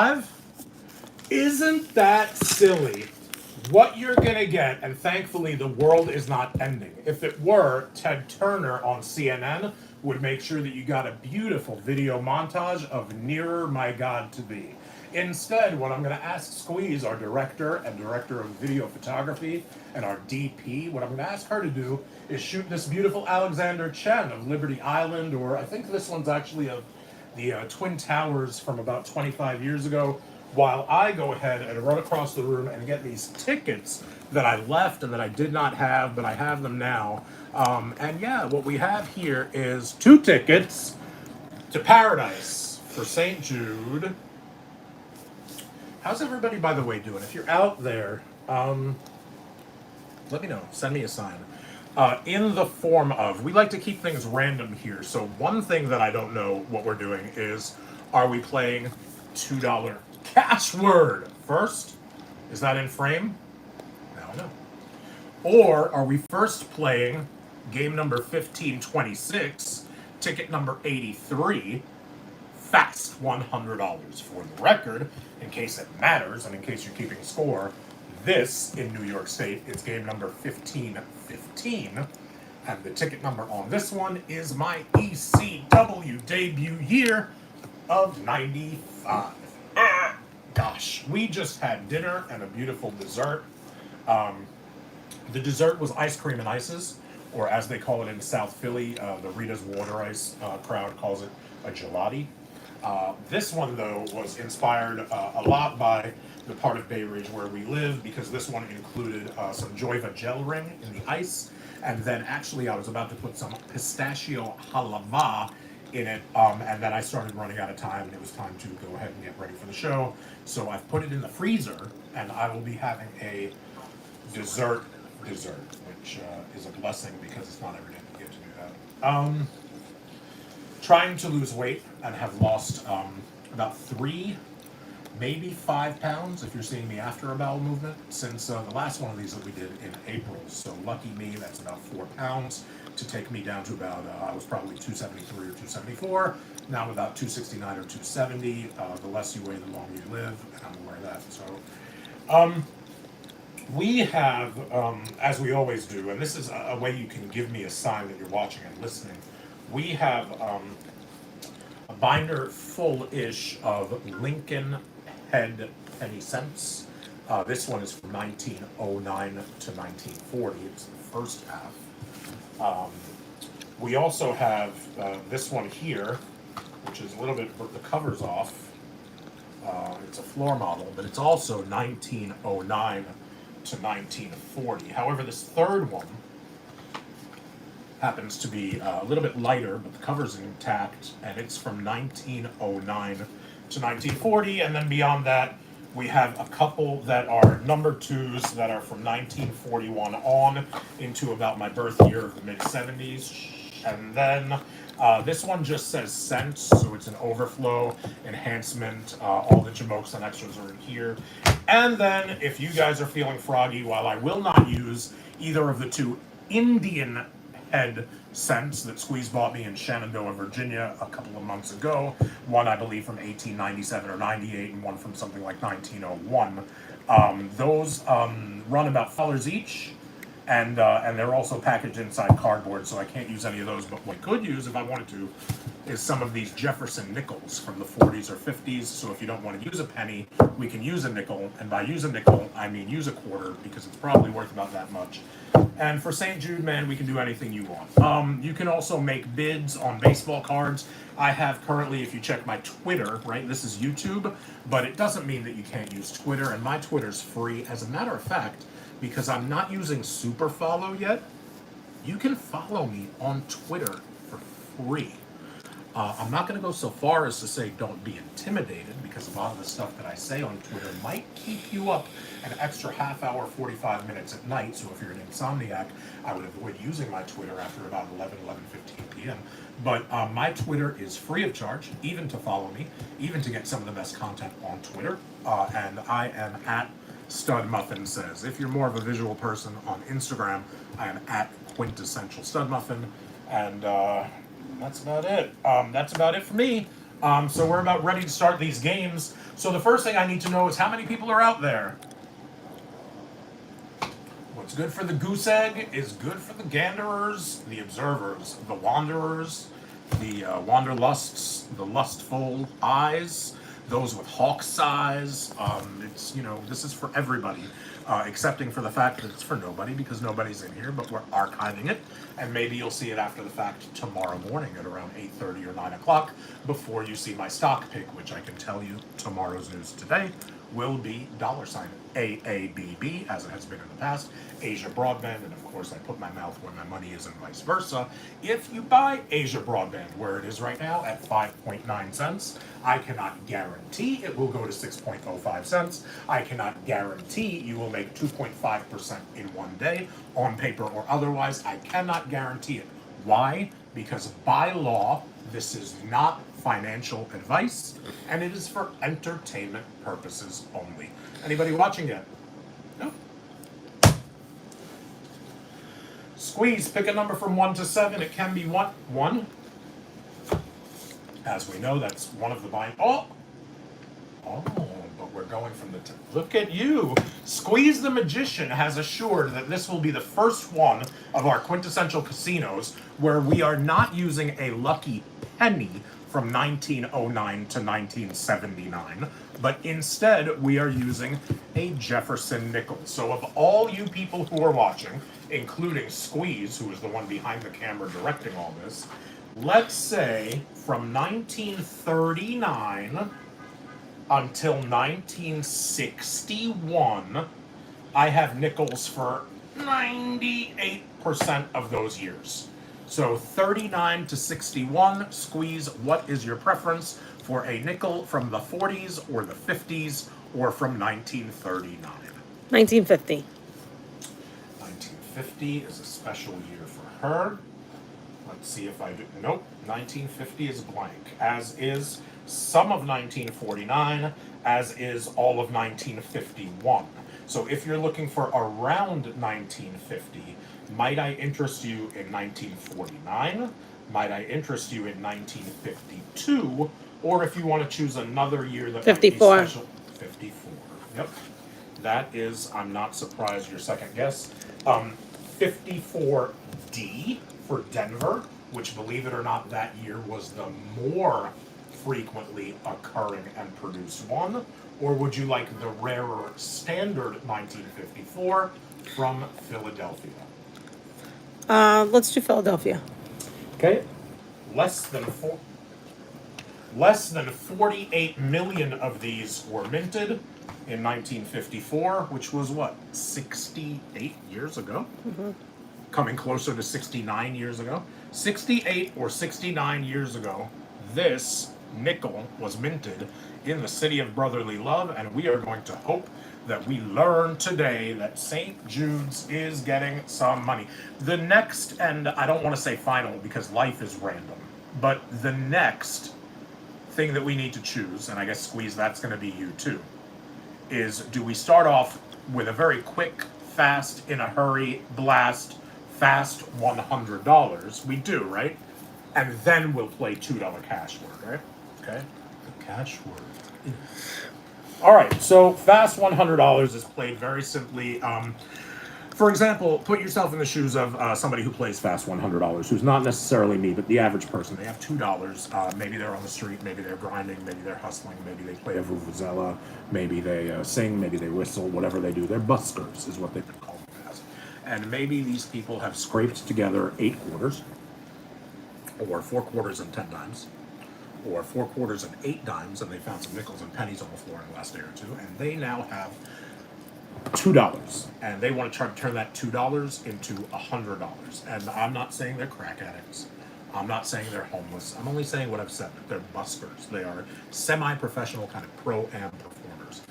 5. Isn't that silly? What you're gonna get, and thankfully the world is not ending. If it were, Ted Turner on CNN would make sure that you got a beautiful video montage of Nearer My God to Thee. Instead, what I'm gonna ask Squeeze, our director and director of video photography, and our DP, what I'm gonna ask her to do is shoot this beautiful Alexander Chen of Liberty Island, or I think this one's actually of the Twin Towers from about 25 years ago, while I go ahead and run across the room and get these tickets that I left and that I did not have, but I have them now. And yeah, what we have here is 2 tickets to Paradise for St. Jude. How's everybody, by the way, doing? If you're out there, let me know. Send me a sign. In the form of, we like to keep things random here. So one thing that I don't know what we're doing is, are we playing $2 cash word first? Is that in frame? I don't know. Or are we first playing game number 1526, ticket number 83, fast $100 for the record, in case it matters and in case you're keeping score. This, in New York State, is game number 1515, and the ticket number on this one is my ECW debut year of 95. Gosh, we just had dinner and a beautiful dessert. The dessert was ice cream and ices, or as they call it in South Philly, the Rita's Water Ice crowd calls it a gelati. This one, though, was inspired a lot by the part of Bay Ridge where we live, because this one included some Joyva gel ring in the ice, and then actually I was about to put some pistachio halava in it, and then I started running out of time, and it was time to go ahead and get ready for the show. So I've put it in the freezer, and I will be having a dessert, which is a blessing because it's not every day you get to do that. Trying to lose weight and have lost about 3, maybe 5 pounds if you're seeing me after a bowel movement since the last one of these that we did in April. So lucky me, that's about 4 pounds to take me down to about, I was probably 273 or 274. Now I'm about 269 or 270. The less you weigh, the longer you live, and I'm aware of that. So we have, as we always do, and this is a way you can give me a sign that you're watching and listening. We have a binder full-ish of Lincoln Head penny cents. This one is from 1909 to 1940. It's the first half. We also have this one here, which is a little bit, the cover's off. It's a floor model, but it's also 1909 to 1940. However, this third one happens to be a little bit lighter, but the cover's intact, and it's from 1909 to 1940, and then beyond that, we have a couple that are number 2s that are from 1941 on into about my birth year of the mid-70s, and then this one just says cents, so it's an overflow enhancement. All the jamokes and extras are in here. And then, if you guys are feeling froggy, while I will not use either of the 2 Indian head cents that Squeeze bought me in Shenandoah, Virginia a couple of months ago, one I believe from 1897 or 98, and one from something like 1901. Those run about $4 each. And they're also packaged inside cardboard, so I can't use any of those. But what I could use, if I wanted to, is some of these Jefferson nickels from the 40s or 50s. So if you don't want to use a penny, we can use a nickel. And by use a nickel, I mean use a quarter, because it's probably worth about that much. And for St. Jude, man, we can do anything you want. You can also make bids on baseball cards. I have currently, if you check my Twitter, right, this is YouTube, but it doesn't mean that you can't use Twitter, and my Twitter's free. As a matter of fact, because I'm not using Super Follow yet, you can follow me on Twitter for free. I'm not going to go so far as to say don't be intimidated, because a lot of the stuff that I say on Twitter might keep you up an extra half hour, 45 minutes at night. So if you're an insomniac, I would avoid using my Twitter after about 11:15 p.m. But my Twitter is free of charge, even to follow me, even to get some of the best content on Twitter. And I am at Stud Muffin Says. If you're more of a visual person on Instagram, I am at Quintessential Stud Muffin. And that's about it. That's about it for me. So we're about ready to start these games. So the first thing I need to know is how many people are out there. What's good for the goose egg is good for the ganderers, the observers, the wanderers, the wanderlusts, the lustful eyes, those with hawk's eyes. This is for everybody, excepting for the fact that it's for nobody because nobody's in here, but we're archiving it, and maybe you'll see it after the fact tomorrow morning at around 8:30 or 9 o'clock before you see my stock pick, which I can tell you tomorrow's news today will be $ AABB, as it has been in the past, Asia Broadband, and of course I put my mouth where my money is and vice versa. If you buy Asia Broadband, where it is right now at 5.9 cents, I cannot guarantee it will go to 6.05 cents. I cannot guarantee you will make 2.5% in one day, on paper or otherwise. I cannot guarantee it. Why? Because by law, this is not financial advice, and it is for entertainment purposes only. Anybody watching yet? No? Squeeze, pick a number from 1 to 7. It can be 1. As we know, that's one of the buying. Oh, but we're going from the look at you. Squeeze the Magician has assured that this will be the first one of our quintessential casinos where we are not using a lucky penny from 1909 to 1979, but instead we are using a Jefferson nickel. So of all you people who are watching, including Squeeze, who is the one behind the camera directing all this, let's say from 1939 until 1961, I have nickels for 98% of those years. So 39 to 61, Squeeze, what is your preference for a nickel from the 40s or the 50s or from 1939? 1950. 1950 is a special year for her. Let's see if I do. Nope, 1950 is blank, as is some of 1949, as is all of 1951. So if you're looking for around 1950, might I interest you in 1949? Might I interest you in 1952? Or if you want to choose another year that 54. might be special, 54. Yep. That is, I'm not surprised, your second guess. 54D for Denver, which, believe it or not, that year was the more frequently occurring and produced one. Or would you like the rarer standard 1954 from Philadelphia? Let's do Philadelphia. Okay. Less than 48 million of these were minted in 1954, which was what, 68 years ago? Mm-hmm. Coming closer to 69 years ago. 68 or 69 years ago, this nickel was minted in the city of brotherly love, and we are going to hope that we learn today that St. Jude's is getting some money. The next, and I don't want to say final because life is random, but the next thing that we need to choose, and I guess Squeeze, that's going to be you too, is do we start off with a very quick, fast, in a hurry, blast, fast $100? We do, right? And then we'll play $2 cash word, right? Okay. The cash word. All right, so fast $100 is played very simply. For example, put yourself in the shoes of somebody who plays fast $100, who's not necessarily me, but the average person. They have $2. Maybe they're on the street, maybe they're grinding, maybe they're hustling, maybe they play a vuvuzela, maybe they sing, maybe they whistle, whatever they do. They're buskers, is what they've been called as. And maybe these people have scraped together 8 quarters, or 4 quarters and 10 dimes, or 4 quarters and 8 dimes, and they found some nickels and pennies on the floor in the last day or two, and they now have $2, and they want to try to turn that $2 into $100. And I'm not saying they're crack addicts. I'm not saying they're homeless. I'm only saying what I've said. They're buskers. They are semi-professional kind of pro-am performers.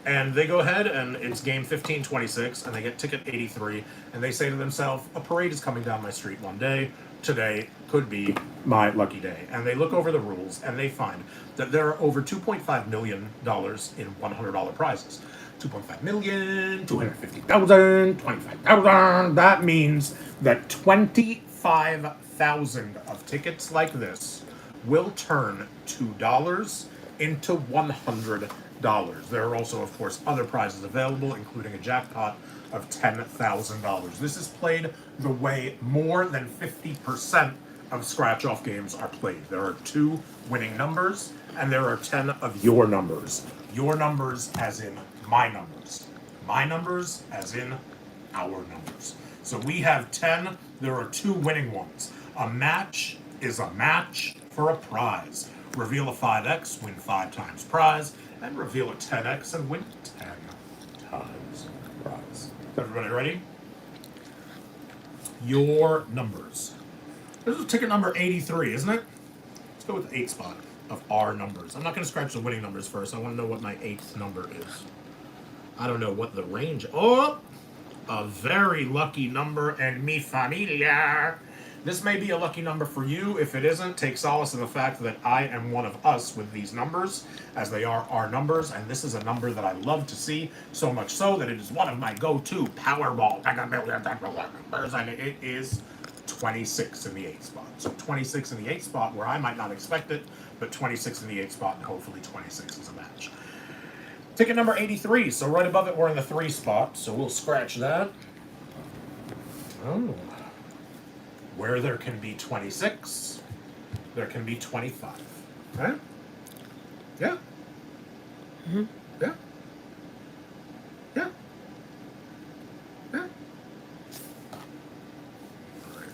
And they go ahead, and it's game 1526, and they get ticket 83, and they say to themselves, a parade is coming down my street one day. Today could be my lucky day. And they look over the rules, and they find that there are over $2.5 million in $100 prizes. 2.5 million, 250,000, 25,000. That means that 25,000 of tickets like this will turn $2 into $100. There are also, of course, other prizes available, including a jackpot of $10,000. This is played the way more than 50% of scratch-off games are played. There are 2 winning numbers, and there are 10 of your numbers. Your numbers as in my numbers. My numbers as in our numbers. So we have 10, there are 2 winning ones. A match is a match for a prize. Reveal a 5x, win 5 times prize, and reveal a 10x and win 10 times prize. Everybody ready? Your numbers. This is ticket number 83, isn't it? Let's go with the 8 spot of our numbers. I'm not going to scratch the winning numbers first. I want to know what my 8th number is. I don't know what the range. Oh, a very lucky number and mi familia. This may be a lucky number for you. If it isn't, take solace in the fact that I am one of us with these numbers, as they are our numbers, and this is a number that I love to see, so much so that it is one of my go-to Powerball numbers, and it is 26 in the 8th spot. So 26 in the 8th spot, where I might not expect it, but 26 in the 8th spot, and hopefully 26 is a match. Ticket number 83, so right above it we're in the 3 spot, so we'll scratch that. Oh. Where there can be 26, there can be 25. Right? Yeah? Mm-hmm. Yeah? Yeah? Yeah? All right.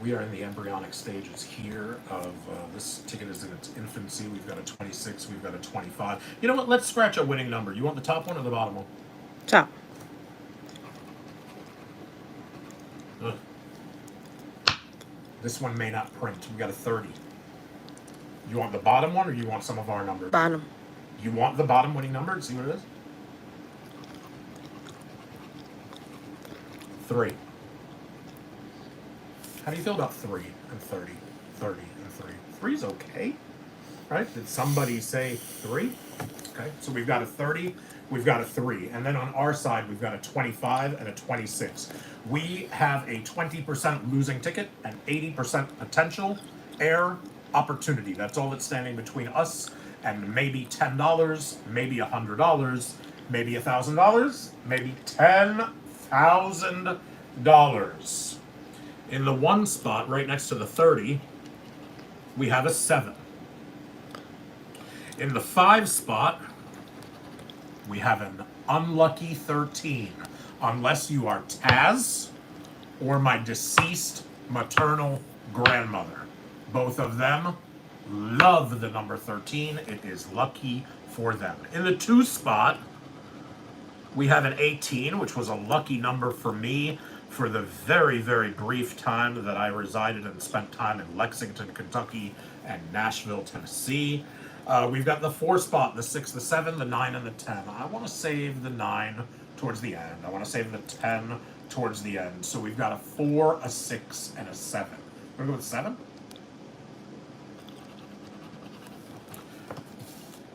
We are in the embryonic stages here of this ticket is in its infancy. We've got a 26, we've got a 25. You know what? Let's scratch a winning number. You want the top one or the bottom one? Top. Ugh. This one may not print. We got a 30. You want the bottom one or you want some of our numbers? Bottom. You want the bottom winning number to see what it is? 3. How do you feel about 3 and 30? 30 and 3. 3's okay, right? Did somebody say 3? Okay, so we've got a 30, we've got a 3. And then on our side, we've got a 25 and a 26. We have a 20% losing ticket and 80% potential air opportunity. That's all that's standing between us and maybe $10, maybe $100, maybe $1,000, maybe $10,000. In the 1 spot, right next to the 30, we have a 7. In the 5 spot, we have an unlucky 13. Unless you are Taz or my deceased maternal grandmother. Both of them love the number 13. It is lucky for them. In the 2 spot, we have an 18, which was a lucky number for me for the very, very brief time that I resided and spent time in Lexington, Kentucky, and Nashville, Tennessee. We've got the 4 spot, the 6, the 7, the 9, and the 10. I want to save the 9 towards the end. I want to save the 10 towards the end. So we've got a 4, a 6, and a 7. We're going to go with 7?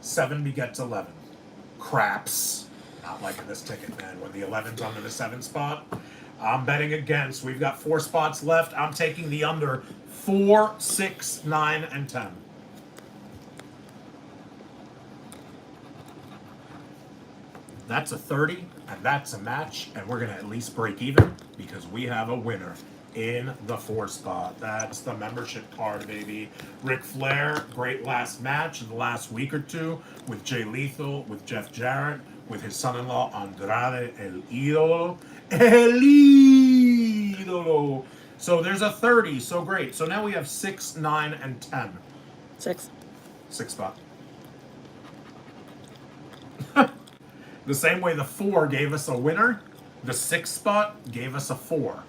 7 begets 11. Craps. Not liking this ticket, man. When the 11's under the 7 spot, I'm betting against. We've got 4 spots left. I'm taking the under 4, 6, 9, and 10. That's a 30, and that's a match, and we're going to at least break even because we have a winner in the 4 spot. That's the membership card, baby. Ric Flair, great last match in the last week or 2 with Jay Lethal, with Jeff Jarrett, with his son-in-law Andrade El Idolo. El Idolo. So there's a 30, so great. So now we have 6, 9, and 10. 6. 6 spot. The same way the 4 gave us a winner, the 6 spot gave us a 4.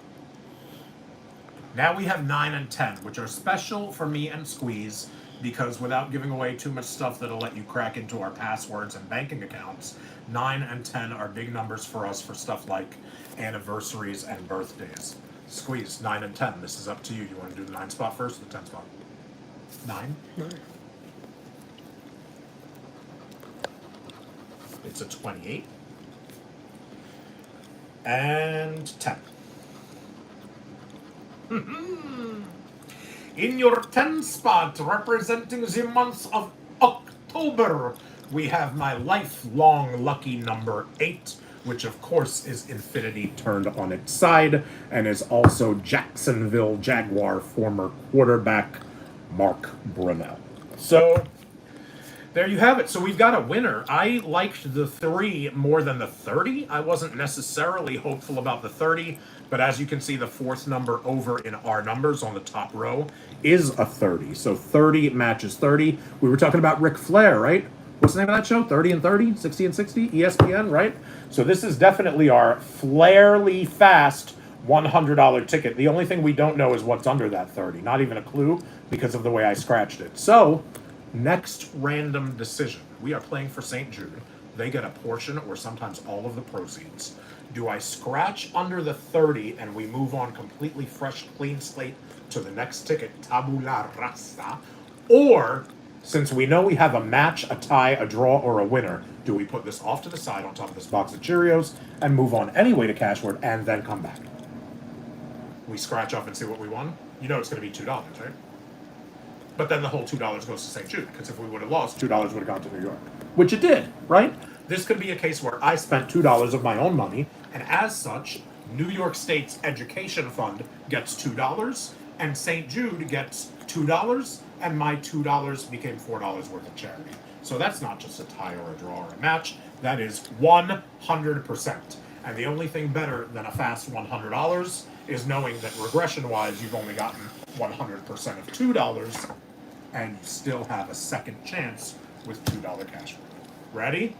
Now we have 9 and 10, which are special for me and Squeeze, because without giving away too much stuff that'll let you crack into our passwords and banking accounts, 9 and 10 are big numbers for us for stuff like anniversaries and birthdays. Squeeze, 9 and 10. This is up to you. You want to do the 9 spot first or the 10 spot? 9? 9. It's a 28. And 10. In your 10 spot, representing the month of October, we have my lifelong lucky number 8, which of course is infinity turned on its side, and is also Jacksonville Jaguar former quarterback Mark Brunell. So there you have it. So we've got a winner. I liked the 3 more than the 30. I wasn't necessarily hopeful about the 30, but as you can see, the fourth number over in our numbers on the top row is a 30. So 30 matches 30. We were talking about Ric Flair, right? What's the name of that show? 30 and 30? 60 and 60? ESPN, right? So this is definitely our Flairly Fast $100 ticket. The only thing we don't know is what's under that 30. Not even a clue because of the way I scratched it. So next random decision. We are playing for St. Jude. They get a portion or sometimes all of the proceeds. Do I scratch under the 30 and we move on completely fresh, clean slate to the next ticket, tabula rasa? Or, since we know we have a match, a tie, a draw, or a winner, do we put this off to the side on top of this box of Cheerios and move on anyway to cash word and then come back? We scratch off and see what we won? You know it's going to be $2, right? But then the whole $2 goes to St. Jude, because if we would have lost, $2 would have gone to New York. Which it did, right? This could be a case where I spent $2 of my own money, and as such, New York State's education fund gets $2, and St. Jude gets $2, and my $2 became $4 worth of charity. So that's not just a tie or a draw or a match, that is 100%. And the only thing better than a fast $100 is knowing that regression-wise, you've only gotten 100% of $2, and you still have a second chance with $2 cash. Ready?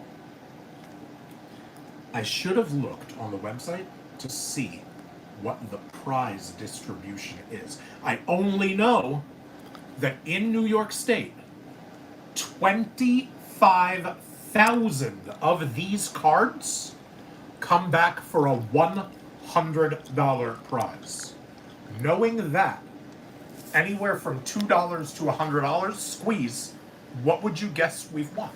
I should have looked on the website to see what the prize distribution is. I only know that in New York State, 25,000 of these cards come back for a $100 prize. Knowing that, anywhere from $2 to $100, squeeze, what would you guess we've won?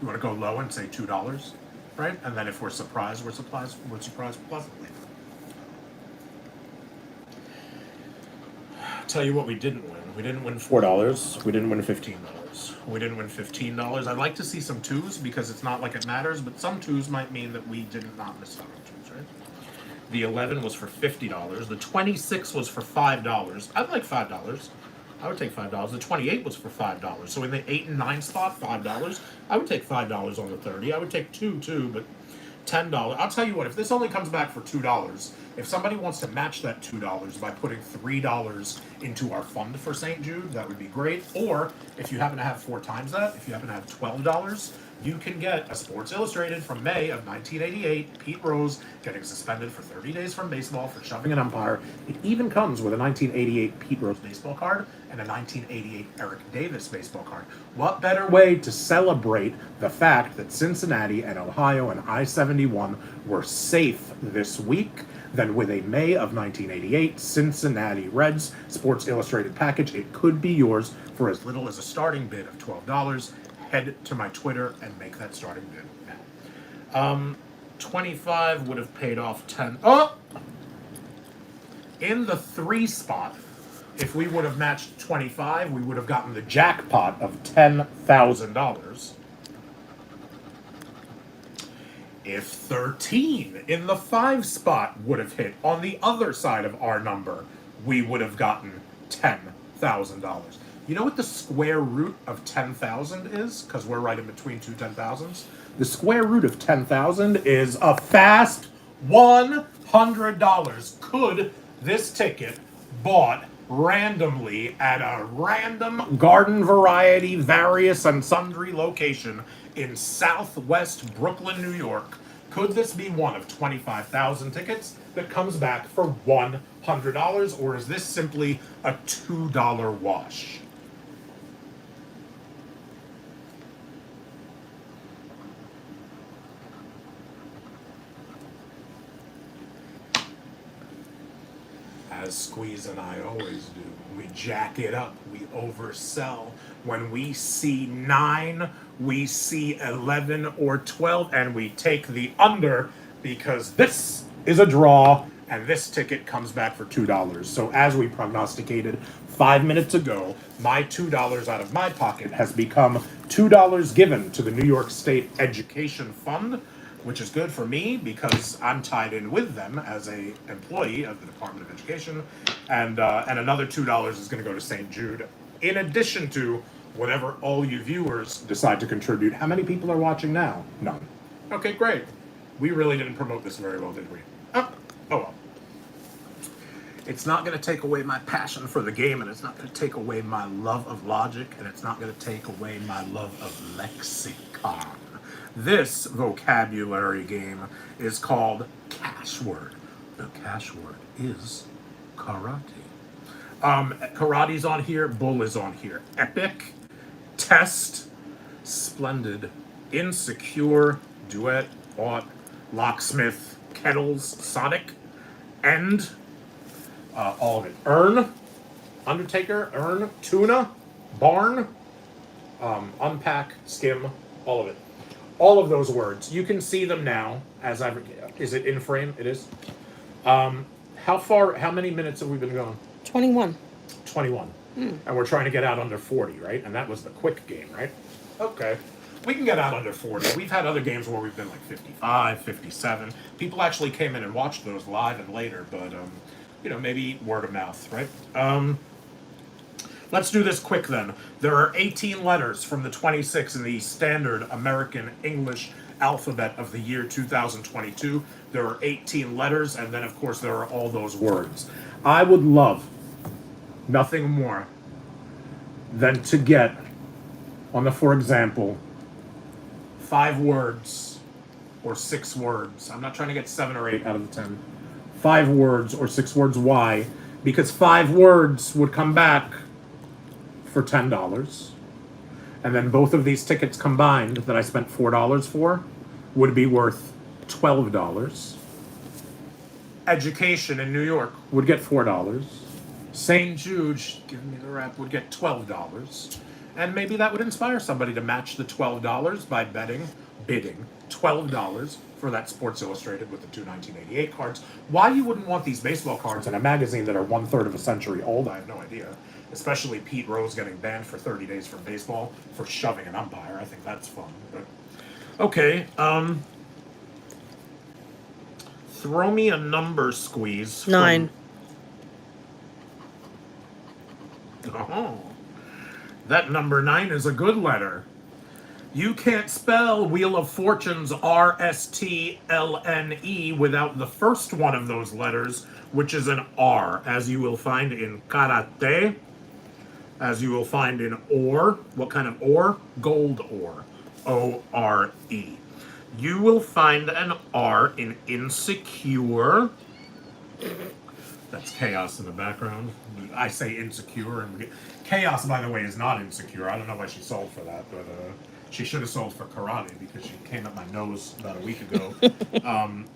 You want to go low and say $2, right? And then if we're surprised, we're surprised pleasantly. Tell you what we didn't win. We didn't win $4. We didn't win $15. We didn't win $15. I'd like to see some 2s because it's not like it matters, but some 2s might mean that we did not miss out on 2s, right? The 11 was for $50. The 26 was for $5. I'd like $5. I would take $5. The 28 was for $5. So in the 8 and 9 spot, $5. I would take $5 on the 30. I would take 2 too, but $10. I'll tell you what, if this only comes back for $2, if somebody wants to match that $2 by putting $3 into our fund for St. Jude, that would be great. Or if you happen to have 4 times that, if you happen to have $12, you can get a Sports Illustrated from May of 1988, Pete Rose getting suspended for 30 days from baseball for shoving an umpire. It even comes with a 1988 Pete Rose baseball card and a 1988 Eric Davis baseball card. What better way to celebrate the fact that Cincinnati and Ohio and I-71 were safe this week than with a May of 1988 Cincinnati Reds Sports Illustrated package? It could be yours for as little as a starting bid of $12. Head to my Twitter and make that starting bid now. 25 would have paid off 10. Oh! In the 3 spot, if we would have matched 25, we would have gotten the jackpot of $10,000. If 13 in the 5 spot would have hit on the other side of our number, we would have gotten $10,000. You know what the square root of 10,000 is? Because we're right in between two 10,000s. The square root of 10,000 is a fast $100. Could this ticket bought randomly at a random garden variety, various and sundry location in Southwest Brooklyn, New York, could this be one of 25,000 tickets that comes back for $100, or is this simply a $2 wash? As Squeeze and I always do, we jack it up, we oversell. When we see 9, we see 11 or 12, and we take the under because this is a draw and this ticket comes back for $2. So as we prognosticated 5 minutes ago, my $2 out of my pocket has become $2 given to the New York State Education Fund, which is good for me because I'm tied in with them as a employee of the Department of Education, and another $2 is going to go to St. Jude, in addition to whatever all you viewers decide to contribute. How many people are watching now? None. Okay, great. We really didn't promote this very well, did we? Oh well. It's not going to take away my passion for the game, and it's not going to take away my love of logic, and it's not going to take away my love of lexicon. This vocabulary game is called Cash Word. The cash word is karate. Karate's on here, bull is on here. Epic, test, splendid, insecure, duet, ought, locksmith, kettles, sonic, end, all of it. Earn, undertaker, earn, tuna, barn, unpack, skim, all of it. All of those words. You can see them now as I. Is it in frame? It is. How many minutes have we been going? 21. 21. And we're trying to get out under 40, right? And that was the quick game, right? Okay. We can get out under 40. We've had other games where we've been like 55, 57. People actually came in and watched those live and later, but, maybe word of mouth, right? Let's do this quick then. There are 18 letters from the 26 in the standard American English alphabet of the year 2022. There are 18 letters, and then, of course, there are all those words. I would love nothing more than to get, for example, 5 words or 6 words. I'm not trying to get 7 or 8 out of the 10. 5 words or 6 words. Why? Because 5 words would come back for $10. And then both of these tickets combined that I spent $4 for would be worth $12. Education in New York would get $4. St. Jude, give me the rep, would get $12. And maybe that would inspire somebody to match the $12 by bidding $12 for that Sports Illustrated with the 2 1988 cards. Why you wouldn't want these baseball cards in a magazine that are 1/3 of a century old, I have no idea. Especially Pete Rose getting banned for 30 days from baseball for shoving an umpire. I think that's fun. But okay, throw me a number, Squeeze. 9. Oh, that number 9 is a good letter. You can't spell Wheel of Fortune's RSTLNE without the first one of those letters, which is an R, as you will find in karate, as you will find in ore. What kind of ore? Gold ore. O-R-E. You will find an R in insecure. That's chaos in the background. I say insecure, and chaos, by the way, is not insecure. I don't know why she sold for that, but she should have sold for karate because she came at my nose about a week ago.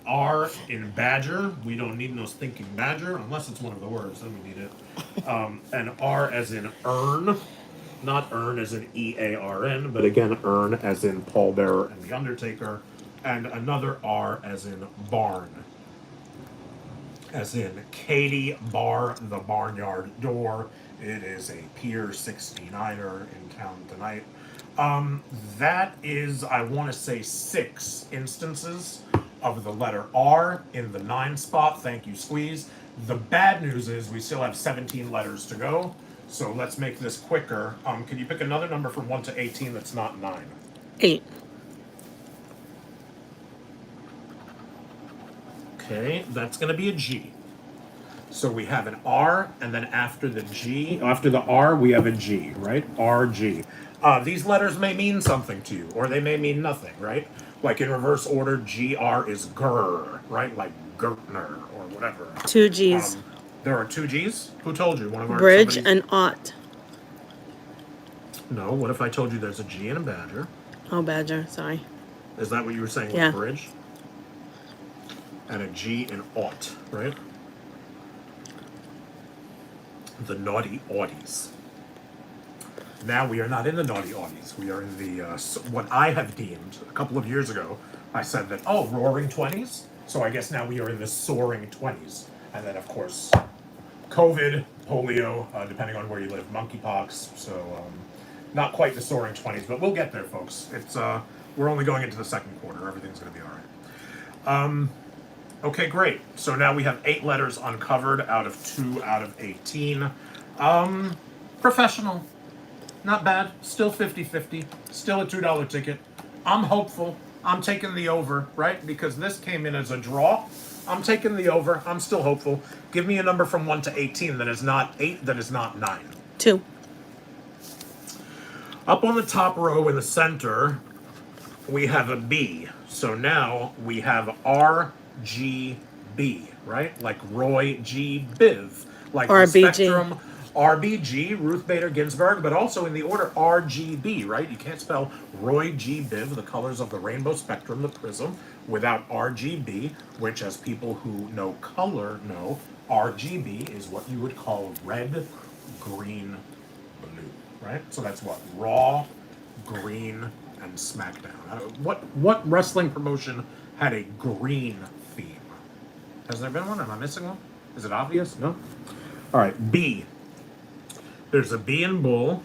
R in badger. We don't need no stinking badger unless it's one of the words. Then we need it. And R as in earn, not earn as in E-A-R-N, but again earn as in pallbearer and the Undertaker, and another R as in barn. As in Katie Bar, the barnyard door. It is a Pier 69er in town tonight. That is, I want to say, 6 instances of the letter R in the 9 spot. Thank you, Squeeze. The bad news is we still have 17 letters to go, so let's make this quicker. Can you pick another number from 1 to 18 that's not 9? 8. Okay, that's going to be a G. So we have an R, and then after the G, after the R, we have a G, right? R-G. These letters may mean something to you, or they may mean nothing, right? Like in reverse order, G-R is Ger, right? Like Gertner, or whatever. 2 G's. There are 2 G's? Who told you? One of our Bridge somebody... and ought. No, what if I told you there's a G and a badger? Oh, badger, sorry. Is that what you were saying with Yeah. bridge? And a G and ought, right? The naughty Audis. Now we are not in the naughty Audis. We are in the, what I have deemed, a couple of years ago, I said that, roaring 20s? So I guess now we are in the soaring 20s. And then, of course, COVID, polio, depending on where you live, monkeypox. So not quite the soaring 20s, but we'll get there, folks. It's we're only going into the second quarter. Everything's going to be all right. Okay, great. So now we have 8 letters uncovered out of 2 out of 18. Professional. Not bad. Still 50-50. Still a $2 ticket. I'm hopeful. I'm taking the over, right? Because this came in as a draw. I'm taking the over. I'm still hopeful. Give me a number from 1 to 18 that is not 8, that is not 9. 2. Up on the top row in the center, we have a B. So now we have RGB, right? Like Roy G. Biv. Like RBG. the spectrum RBG, Ruth Bader Ginsburg, but also in the order RGB, right? You can't spell Roy G. Biv, the colors of the rainbow spectrum, the prism, without RGB, which, as people who know color know, RGB is what you would call red, green, blue, right? So that's what? Raw, green, and SmackDown. What wrestling promotion had a green theme? Has there been one? Am I missing one? Is it obvious? No? All right, B. There's a B in Bull.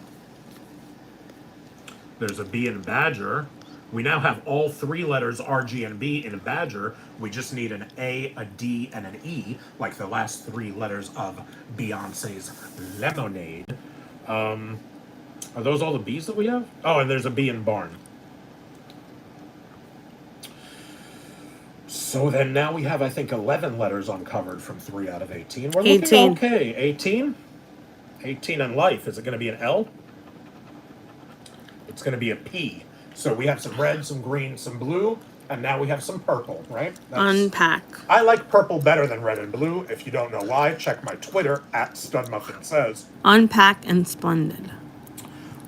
There's a B in Badger. We now have all 3 letters R, G, and B in Badger. We just need an A, a D, and an E, like the last 3 letters of Beyonce's Lemonade. Are those all the B's that we have? Oh, and there's a B in Barn. So then now we have, I think, 11 letters uncovered from 3 out of 18. We're looking 18. okay. 18? 18 in life. Is it going to be an L? It's going to be a P. So we have some red, some green, some blue, and now we have some purple, right? Unpack. I like purple better than red and blue. If you don't know why, check my Twitter, @StudMuffinSays. Unpack and splendid.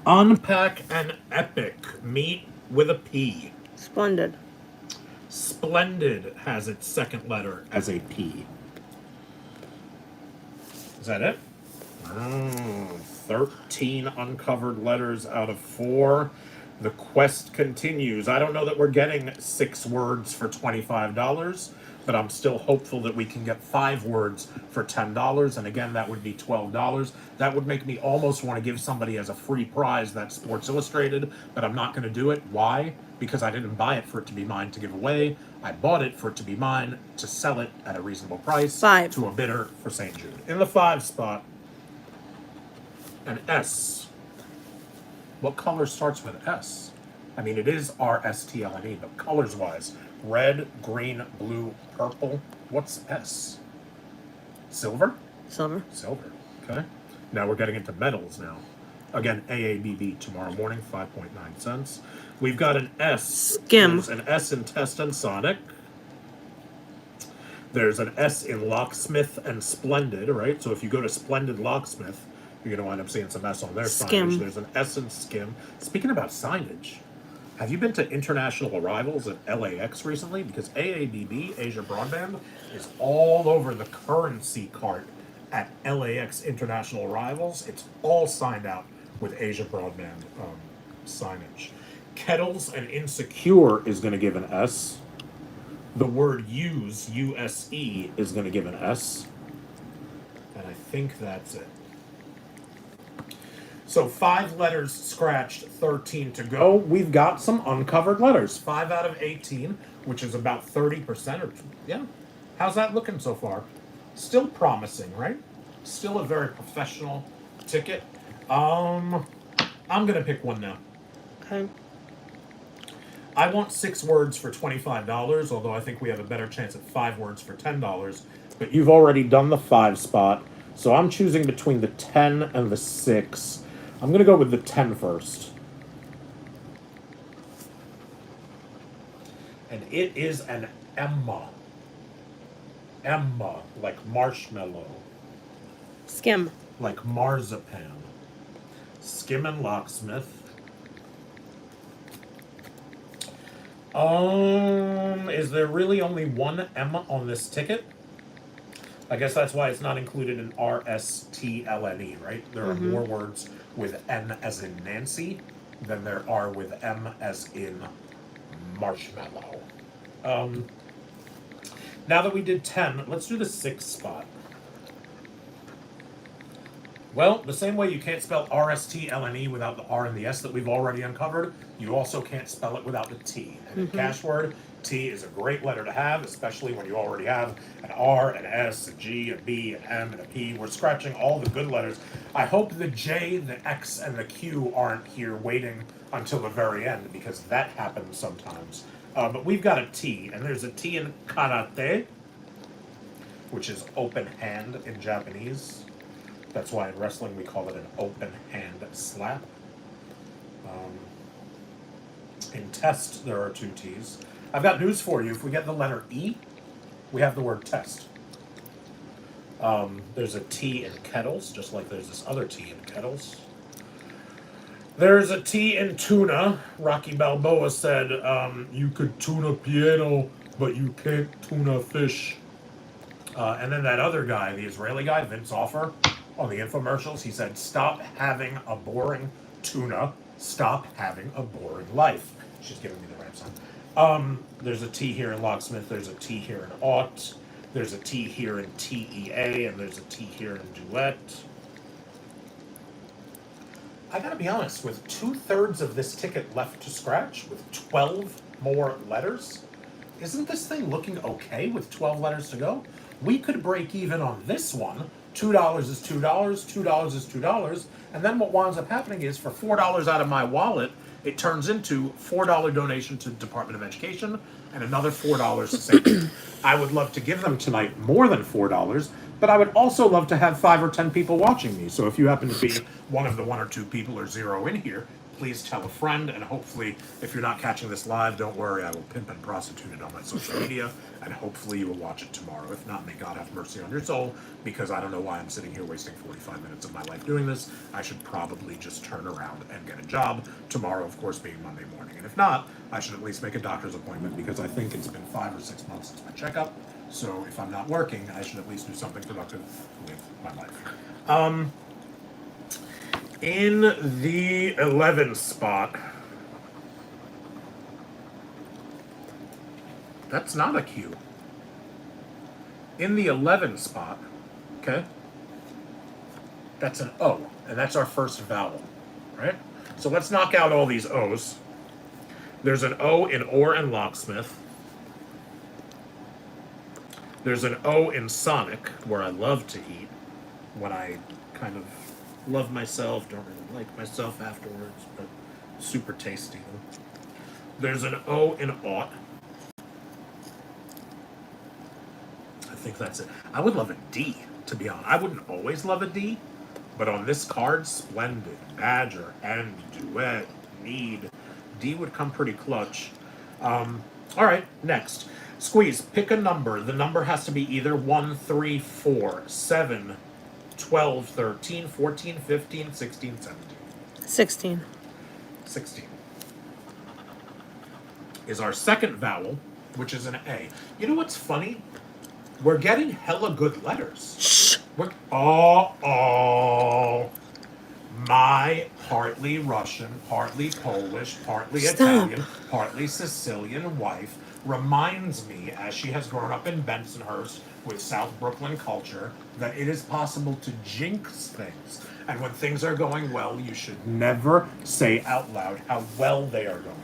Unpack and epic. Meet with a P. Splendid. Splendid has its second letter as a P. Is that it? 13 uncovered letters out of 4. The quest continues. I don't know that we're getting 6 words for $25, but I'm still hopeful that we can get 5 words for $10. And again, that would be $12. That would make me almost want to give somebody as a free prize that Sports Illustrated, but I'm not going to do it. Why? Because I didn't buy it for it to be mine to give away. I bought it for it to be mine to sell it at a reasonable price 5. to a bidder for St. Jude. In the 5 spot, an S. What color starts with S? I mean, it is RSTLNE, but colors-wise, red, green, blue, purple. What's S? Silver? Silver. Silver. Okay. Now we're getting into metals now. Again, AABB tomorrow morning, 5.9 cents. We've got an S. Skim. There's an S in Test and Sonic. There's an S in Locksmith and Splendid, right? So if you go to Splendid Locksmith, you're going to wind up seeing some S on their Skim. signage. There's an S in Skim. Speaking about signage, have you been to international arrivals at LAX recently? Because AABB, Asia Broadband, is all over the currency cart at LAX international arrivals. It's all signed out with Asia Broadband signage. Kettles and Insecure is going to give an S. The word use, U-S-E, is going to give an S. And I think that's it. So 5 letters scratched, 13 to go. We've got some uncovered letters. 5 out of 18, which is about 30%. Or yeah. How's that looking so far? Still promising, right? Still a very professional ticket. I'm going to pick one now. Okay. I want 6 words for $25, although I think we have a better chance at 5 words for $10. But you've already done the 5 spot, so I'm choosing between the 10 and the 6. I'm going to go with the 10 first. And it is an Emma. Emma, like marshmallow. Skim. Like marzipan. Skim and Locksmith. Is there really only one M on this ticket? I guess that's why it's not included in RSTLNE, right? There are more words with N as in Nancy than there are with M as in marshmallow. Now that we did 10, let's do the 6 spot. Well, the same way you can't spell RSTLNE without the R and the S that we've already uncovered, you also can't spell it without the T. And in cash word, T is a great letter to have, especially when you already have an R, an S, a G, a B, an M, and a P. We're scratching all the good letters. I hope the J, the X, and the Q aren't here waiting until the very end, because that happens sometimes. But we've got a T, and there's a T in karate, which is open hand in Japanese. That's why in wrestling we call it an open hand slap. In test, there are 2 T's. I've got news for you. If we get the letter E, we have the word test. There's a T in kettles, just like there's this other T in kettles. There's a T in tuna. Rocky Balboa said, you could tune a piano, but you can't tune a fish. And then that other guy, the Israeli guy, Vince Offer, on the infomercials, he said, stop having a boring tuna, stop having a boring life. She's giving me the right sign. There's a T here in locksmith, there's a T here in ought, there's a T here in TEA, and there's a T here in duet. I gotta be honest, with 2/3 of this ticket left to scratch, with 12 more letters, isn't this thing looking okay with 12 letters to go? We could break even on this one. $2 is $2, $2 is $2, and then what winds up happening is for $4 out of my wallet, it turns into $4 donation to the Department of Education and another $4 to save. I would love to give them tonight more than $4, but I would also love to have 5 or 10 people watching me. So if you happen to be one of the 1 or 2 people or 0 in here, please tell a friend, and hopefully, if you're not catching this live, don't worry, I will pimp and prostitute it on my social media, and hopefully you will watch it tomorrow. If not, may God have mercy on your soul, because I don't know why I'm sitting here wasting 45 minutes of my life doing this. I should probably just turn around and get a job. Tomorrow, of course, being Monday morning. And if not, I should at least make a doctor's appointment, because I think it's been 5 or 6 months since my checkup. So if I'm not working, I should at least do something productive with my life. In the 11 spot, that's not a Q. In the 11 spot, okay, that's an O, and that's our first vowel, right? So let's knock out all these O's. There's an O in or and locksmith. There's an O in Sonic, where I love to eat when I kind of love myself, don't really like myself afterwards, but super tasty. There's an O in ought. I think that's it. I would love a D, to be honest. I wouldn't always love a D, but on this card, Splendid, Badger, and Duet, Need, D would come pretty clutch. All right, next. Squeeze, pick a number. The number has to be either 1, 3, 4, 7, 12, 13, 14, 15, 16, 17. 16. 16 is our second vowel, which is an A. You know what's funny? We're getting hella good letters. Shh. My partly Russian, partly Polish, partly Stop. Italian, partly Sicilian wife reminds me, as she has grown up in Bensonhurst with South Brooklyn culture, that it is possible to jinx things. And when things are going well, you should never say out loud how well they are going.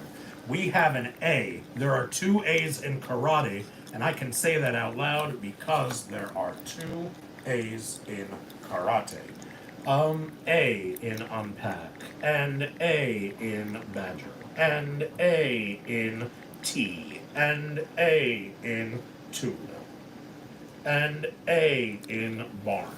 We have an A. There are 2 A's in karate, and I can say that out loud because there are 2 A's in karate. A in unpack, and A in badger, and A in tea, and A in tuna, and A in barn.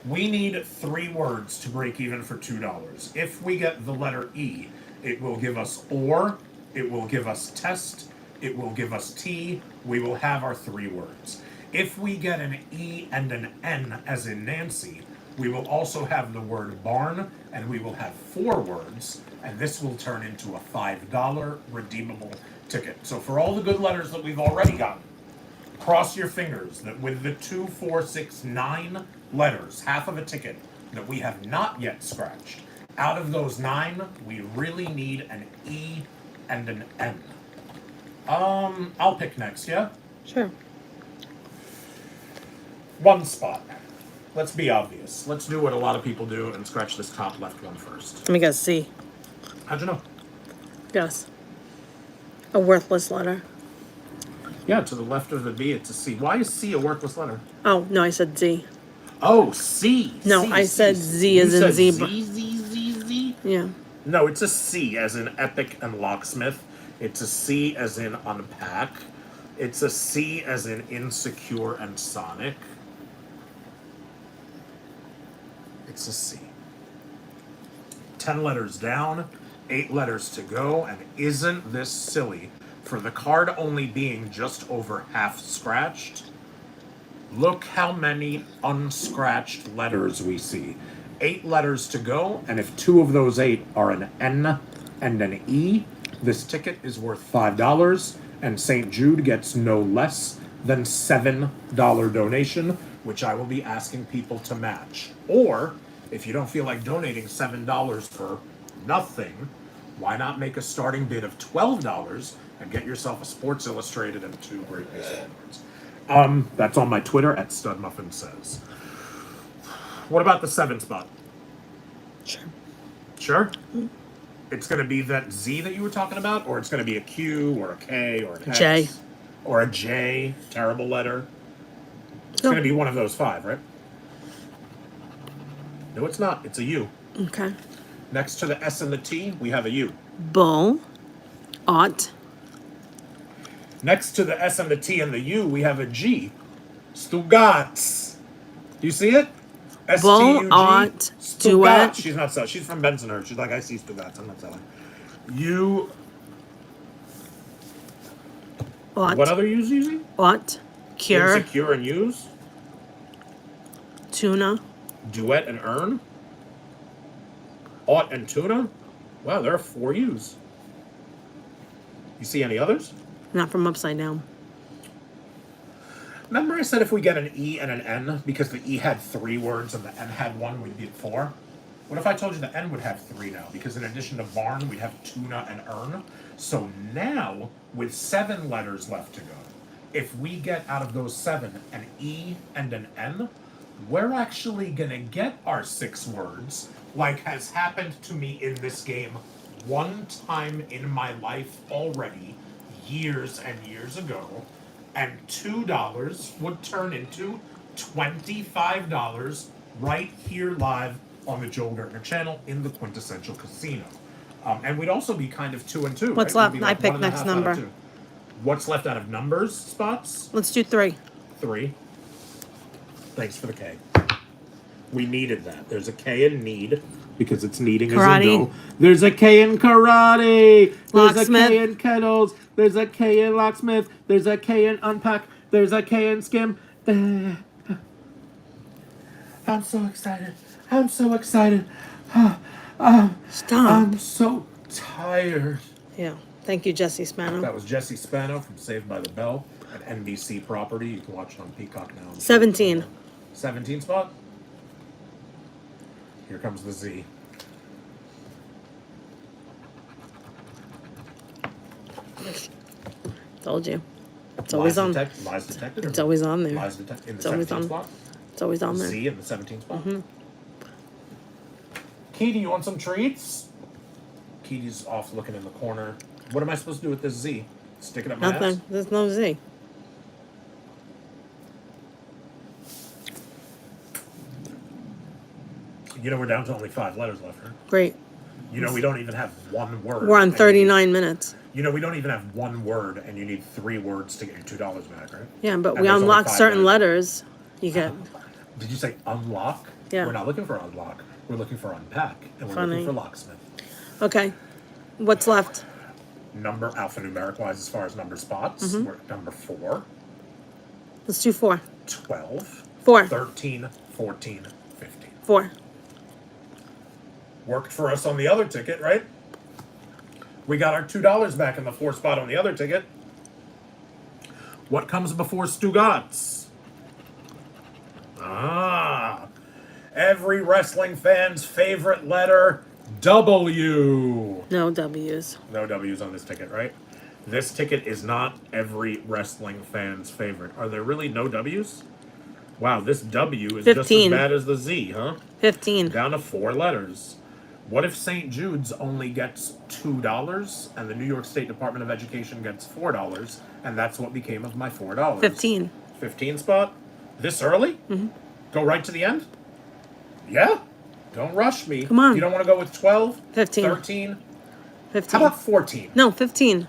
We need 3 words to break even for $2. If we get the letter E, it will give us or, it will give us test, it will give us T, we will have our 3 words. If we get an E and an N, as in Nancy, we will also have the word barn, and we will have 4 words, and this will turn into a $5 redeemable ticket. So for all the good letters that we've already gotten, cross your fingers that with the 2, 4, 6, 9 letters, half of a ticket, that we have not yet scratched, out of those 9, we really need an E and an N. I'll pick next, yeah? Sure. One spot. Let's be obvious. Let's do what a lot of people do and scratch this top left one first. Let me guess. C. How'd you know? Yes. A worthless letter. Yeah, to the left of the B, it's a C. Why is C a worthless letter? Oh, no, I said Z. Oh, C. No, C, I C, said C. Z You as in said zebra. Z. Yeah. No, it's a C as in epic and locksmith. It's a C as in unpack. It's a C as in insecure and sonic. It's a C. 10 letters down, 8 letters to go, and isn't this silly? For the card only being just over half scratched, look how many unscratched letters we see. 8 letters to go, and if 2 of those 8 are an N and an E, this ticket is worth $5, and St. Jude gets no less than $7 donation, which I will be asking people to match. Or, if you don't feel like donating $7 for nothing, why not make a starting bid of $12 and get yourself a Sports Illustrated and 2 great baseball cards? That's on my Twitter at StudMuffinSays. What about the 7 spot? Sure. Sure? It's going to be that Z that you were talking about, or it's going to be a Q or a K or an X? J. Or a J, terrible letter. It's No. going to be one of those 5, right? No, it's not. It's a U. Okay. Next to the S and the T, we have a U. Bull. Ought. Next to the S and the T and the U, we have a G. Stugats. Do you see it? S-T-U-G. Bull, ought, Stugats. duet. She's not selling. She's from Bensonhurst. She's like, I see Stugats. I'm not selling. U. Ought. What other U's using? Ought. Cure. Insecure and U's. Tuna. Duet and earn. Ought and tuna. Wow, there are 4 U's. You see any others? Not from upside down. Remember I said if we get an E and an N, because the E had 3 words and the N had 1, we'd be at 4? What if I told you the N would have 3 now? Because in addition to barn, we'd have tuna and earn. So now, with 7 letters left to go, if we get out of those 7 an E and an N, we're actually gonna get our 6 words, like has happened to me in this game one time in my life already, years and years ago, and $2 would turn into $25 right here live on the Joel Gertner channel in the Quintessential Casino. And we'd also be kind of 2 and 2. What's right? We'd left? be I like pick 1.5 next out of number. 2. What's left out of numbers spots? Let's do 3. 3. Thanks for the K. We needed that. There's a K in need because it's needing Karate. as in go. There's a K in karate. There's Locksmith. a K in kettles. There's a K in locksmith. There's a K in unpack. There's a K in skim. I'm so excited. I'm so excited. Stop. I'm so tired. Yeah. Thank you, Jesse Spano. That was Jesse Spano from Saved by the Bell, an NBC property. You can watch it on Peacock now. 17. 17 spot. Here comes the Z. Told you. It's always on. Lies detected. It's always on there. Lies detected in the It's always 17 on. spot. It's always on there. Z in the 17 spot. Keaty, you want some treats? Keaty's off looking in the corner. What am I supposed to do with this Z? Stick it up my ass? Nothing. There's no Z. You know we're down to only 5 letters left, right? Great. You know we don't even have one word. We're on and 39 minutes. You know we don't even have one word, and you need 3 words to get your $2 back, right? Yeah, but And we there's only unlock 5 certain letters. You get. Did you say unlock? Yeah. We're not looking for unlock. We're looking for unpack, and we're Funny. looking for locksmith. Okay. What's left? Number alphanumeric wise, as far as number spots, we're at number 4, Let's do 4. 12, 4. 13, 14, 15. 4. Worked for us on the other ticket, right? We got our $2 back in the 4 spot on the other ticket. What comes before Stugats? Every wrestling fan's favorite letter, W. No W's. No W's on this ticket, right? This ticket is not every wrestling fan's favorite. Are there really no W's? Wow, this W is just as 15. bad as the Z, huh? 15. Down to 4 letters. What if St. Jude's only gets $2 and the New York State Department of Education gets $4, and that's what became of my $4? 15. 15 spot? This early? Mm-hmm. Go right to the end? Yeah. Don't rush me. Come on. You don't want to go with 12? 15. 13? 15. How about 14? No, 15.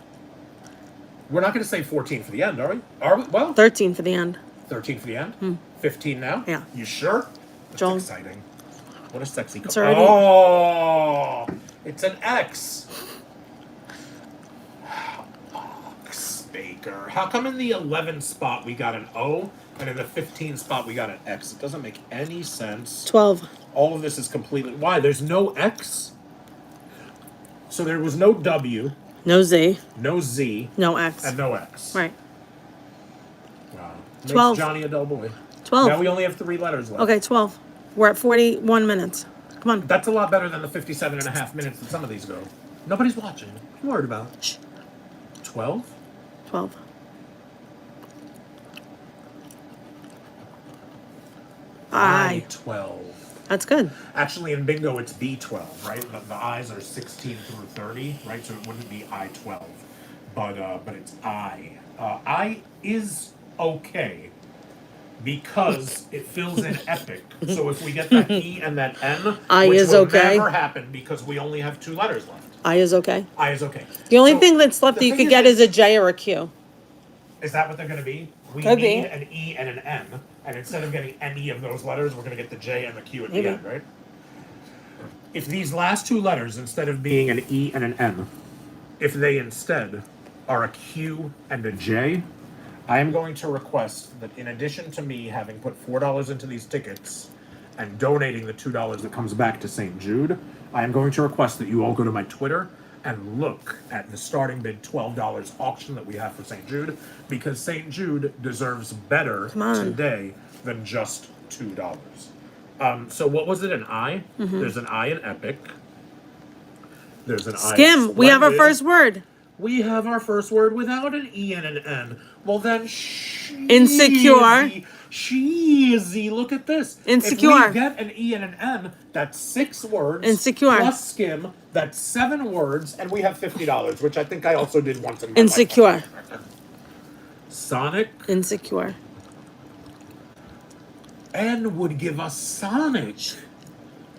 We're not going to say 14 for the end, are we? Are we? Well, 13 for the end. 13 for the end? 15 now? Yeah. You sure? That's Joel. exciting. What a sexy It's color. already- Oh, it's an X. Ox Baker. How come in the 11 spot we got an O, and in the 15 spot we got an X? It doesn't make any sense. 12. All of this is completely... Why? There's no X? So there was no W, No Z. no Z, No X. and no X. Right. Wow. Makes 12. Johnny a dull boy. 12. Now we only have 3 letters left. Okay, 12. We're at 41 minutes. Come on. That's a lot better than the 57 and a half minutes that some of these go. Nobody's watching. What are you worried about? Shh. 12? 12. I-12. That's good. Actually, in bingo, it's B12, right? The I's are 16 through 30, right? So it wouldn't be I-12. But it's I. I is okay because it fills in epic. So if we get that E and that N, I which is will okay. never happen because we only have 2 letters left. I is okay. I is okay. The only So thing that's left the that you thing could get is a J or a Q. Is that what they're going to be? We Could be. need an E and an N, and instead of getting any of those letters, we're going to get the J and the Q at Maybe. the end, right? If these last 2 letters, instead of being an E and an N, if they instead are a Q and a J, I am going to request that in addition to me having put $4 into these tickets and donating the $2 that comes back to St. Jude, I am going to request that you all go to my Twitter and look at the starting bid $12 auction that we have for St. Jude, because St. Jude deserves better Come on. today than just $2. So what was it, an I? Mm-hmm. There's an I in Epic. There's an I in Skim. We have our Splendid. first word. We have our first word without an E and an N. Well then, Insecure. Cheesy. Look at this. Insecure. If we get an E and an N, that's 6 words. Insecure. Plus Skim, that's 7 words, and we have $50, which I think I also did once in my Insecure. life. Sonic. Insecure. N would give us Sonic.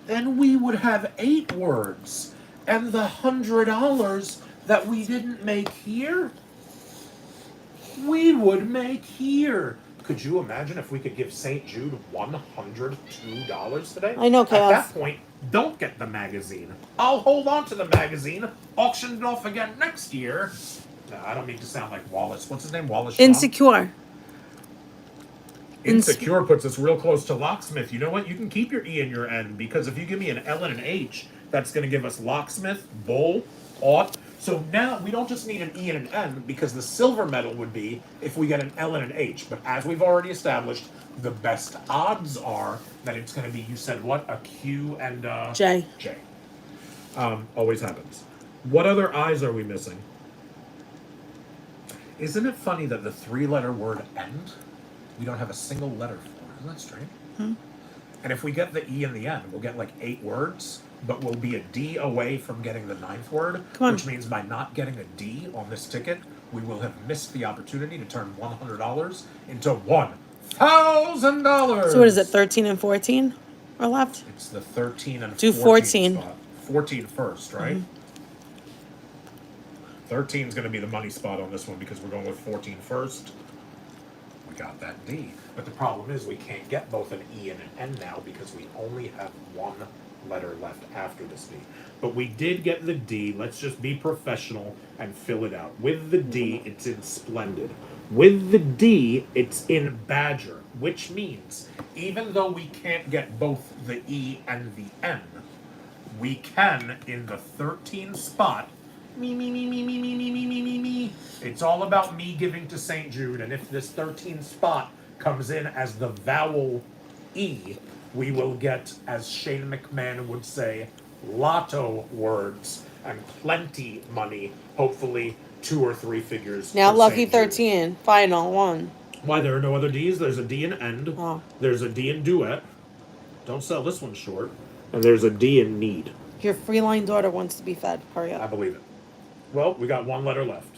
Then we would have 8 words. And the $100 that we didn't make here, we would make here. Could you imagine if we could give St. Jude $102 today? I know, At Chaos. that point, don't get the magazine. I'll hold on to the magazine, auction it off again next year. No, I don't mean to sound like Wallace. What's his name? Wallace Shawn? Insecure. Insecure puts us real close to locksmith. You know what? You can keep your E and your N, because if you give me an L and an H, that's going to give us locksmith, bull, ought. So now we don't just need an E and an N, because the silver medal would be if we get an L and an H. But as we've already established, the best odds are that it's going to be, you said what? A Q and a J. J. Always happens. What other I's are we missing? Isn't it funny that the 3-letter word end, we don't have a single letter for? Isn't that strange? And if we get the E and the N, we'll get like 8 words, but we'll be a D away from getting the 9th word, Come on. which means by not getting a D on this ticket, we will have missed the opportunity to turn $100 into $1,000. So what is it, 13 and 14 are left? It's the 13 and Do 14 14. spot. 14 first, right? 13 is going to be the money spot on this one because we're going with 14 first. We got that D. But the problem is we can't get both an E and an N now because we only have 1 letter left after this D. But we did get the D. Let's just be professional and fill it out. With the D, it's in Splendid. With the D, it's in Badger, which means even though we can't get both the E and the N, we can, in the 13 spot, me. It's all about me giving to St. Jude, and if this 13 spot comes in as the vowel E, we will get, as Shane McMahon would say, lotto words, and plenty money, hopefully 2 or 3 figures. Now for lucky St. Jude. 13. Final one. Why, there are no other D's? There's a D in end. Oh. There's a D in duet. Don't sell this one short. And there's a D in need. Your feline daughter wants to be fed. Hurry I up. believe it. Well, we got 1 letter left.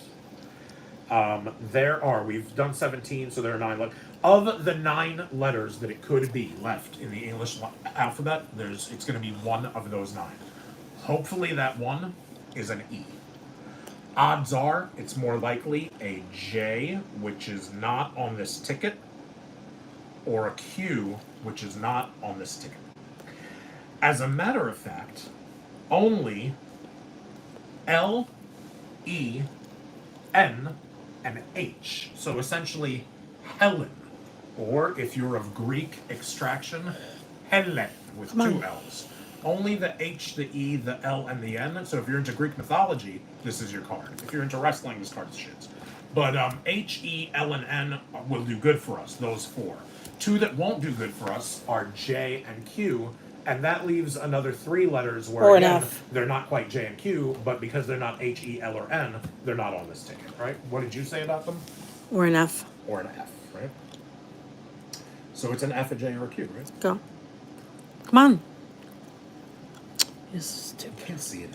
We've done 17, so there are 9 left. Of the 9 letters that it could be left in the English alphabet, it's going to be one of those 9. Hopefully that one is an E. Odds are it's more likely a J, which is not on this ticket, or a Q, which is not on this ticket. As a matter of fact, only L, E, N, and H. So essentially, Helen. Or if you're of Greek extraction, Helen with 2 L's. Only the H, the E, the L, and the N. So if you're into Greek mythology, this is your card. If you're into wrestling, this card's shit. But H, E, L, and N will do good for us, those 4. 2 that won't do good for us are J and Q, and that leaves another 3 letters where, Or an again, F. they're not quite J and Q, but because they're not H, E, L, or N, they're not on this ticket, right? What did you say about them? Or an F. Or an F, right? So it's an F, a J, or a Q, right? Go. Come on. You're stupid. I can't see it.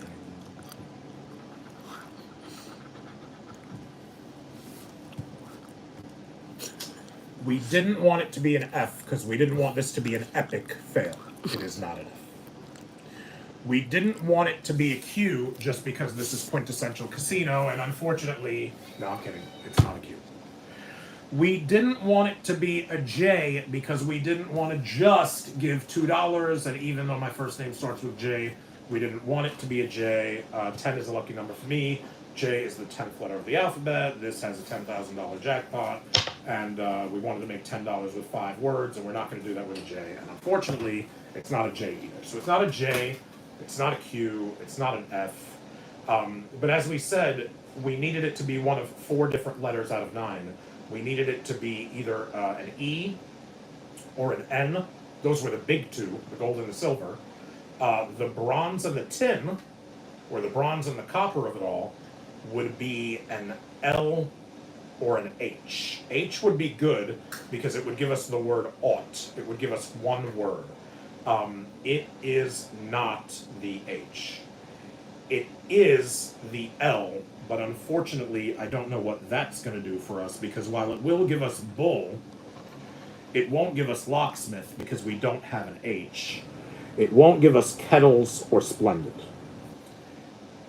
We didn't want it to be an F because we didn't want this to be an epic fail. It is not an F. We didn't want it to be a Q just because this is Quintessential Casino, and unfortunately, no, I'm kidding. It's not a Q. We didn't want it to be a J because we didn't want to just give $2, and even though my first name starts with J, we didn't want it to be a J. 10 is a lucky number for me. J is the 10th letter of the alphabet. This has a $10,000 jackpot, and we wanted to make $10 with 5 words, and we're not going to do that with a J. And unfortunately, it's not a J either. So it's not a J, it's not a Q, it's not an F. But as we said, we needed it to be one of 4 different letters out of 9. We needed it to be either an E or an N. Those were the big 2, the gold and the silver. The bronze and the tin, or the bronze and the copper of it all, would be an L or an H. H would be good because it would give us the word ought. It would give us 1 word. It is not the H. It is the L, but unfortunately, I don't know what that's going to do for us because while it will give us bull, it won't give us locksmith because we don't have an H. It won't give us kettles or splendid.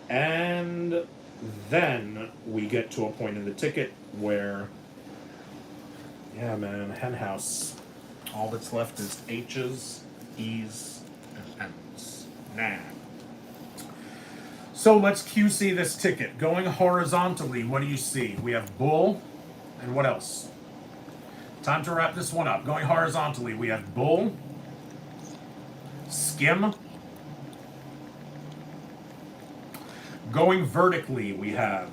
And then we get to a point in the ticket where, yeah, man, hen house. All that's left is H's, E's, and M's. Nah. So let's QC this ticket. Going horizontally, what do you see? We have bull, and what else? Time to wrap this one up. Going horizontally, we have bull, skim. Going vertically, we have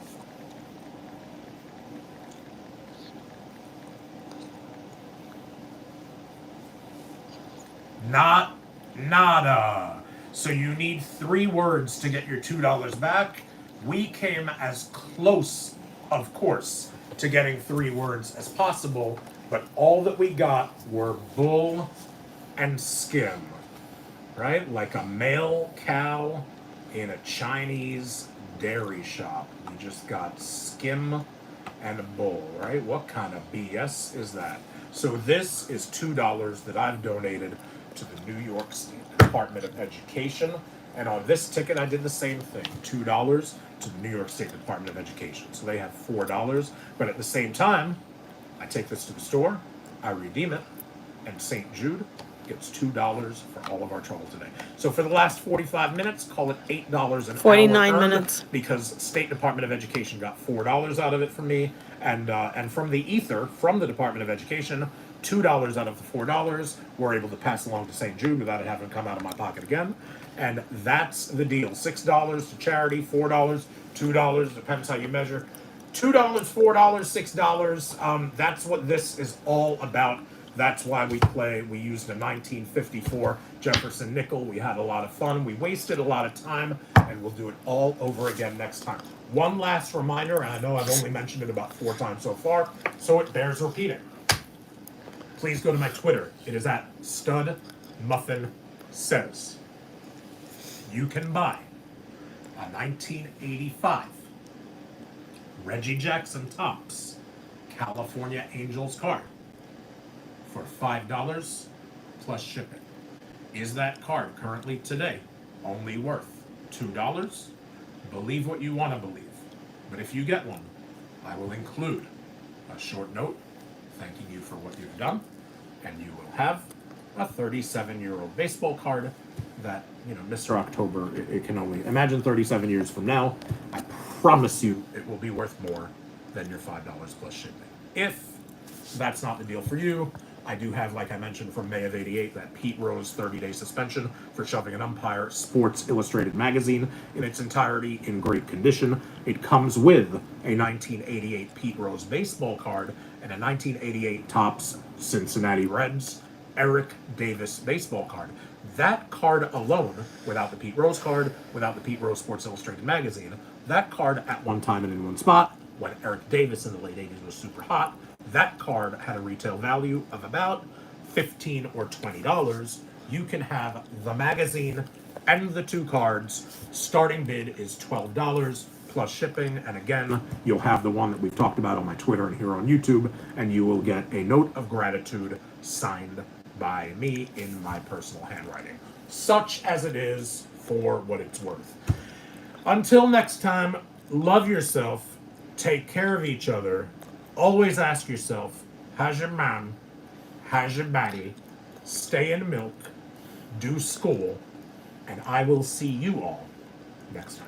not nada. So you need 3 words to get your $2 back. We came as close, of course, to getting 3 words as possible, but all that we got were bull and skim, right? Like a male cow in a Chinese dairy shop. We just got skim and a bull, right? What kind of BS is that? So this is $2 that I've donated to the New York State Department of Education. And on this ticket, I did the same thing, $2 to the New York State Department of Education. So they have $4, but at the same time, I take this to the store, I redeem it, and St. Jude gets $2 for all of our trouble today. So for the last 45 minutes, call it $8 an 49 hour earned, minutes. because State Department of Education got $4 out of it from me, and from the ether, from the Department of Education, $2 out of the $4 we're able to pass along to St. Jude without it having to come out of my pocket again. And that's the deal. $6 to charity, $4, $2, depends how you measure. $2, $4, $6, that's what this is all about. That's why we used a 1954 Jefferson nickel. We had a lot of fun. We wasted a lot of time, and we'll do it all over again next time. One last reminder, and I know I've only mentioned it about 4 times so far, so it bears repeating. Please go to my Twitter. It is at Stud Muffin Says. You can buy a 1985 Reggie Jackson Topps California Angels card for $5 plus shipping. Is that card currently today only worth $2? Believe what you want to believe. But if you get one, I will include a short note thanking you for what you've done, and you will have a 37-year-old baseball card that, Mr. October, it can only imagine 37 years from now. I promise you it will be worth more than your $5 plus shipping. If that's not the deal for you, I do have, like I mentioned, from May of '88, that Pete Rose 30-day suspension for shoving an umpire, Sports Illustrated magazine in its entirety in great condition. It comes with a 1988 Pete Rose baseball card and a 1988 Topps Cincinnati Reds Eric Davis baseball card. That card alone, without the Pete Rose card, without the Pete Rose Sports Illustrated magazine, that card at one time and in one spot, when Eric Davis in the late 80s was super hot, that card had a retail value of about $15 or $20. You can have the magazine and the 2 cards. Starting bid is $12 plus shipping. And again, you'll have the one that we've talked about on my Twitter and here on YouTube, and you will get a note of gratitude signed by me in my personal handwriting, such as it is for what it's worth. Until next time, love yourself, take care of each other. Always ask yourself, how's your mom? How's your body? Stay in milk, do school, and I will see you all next time.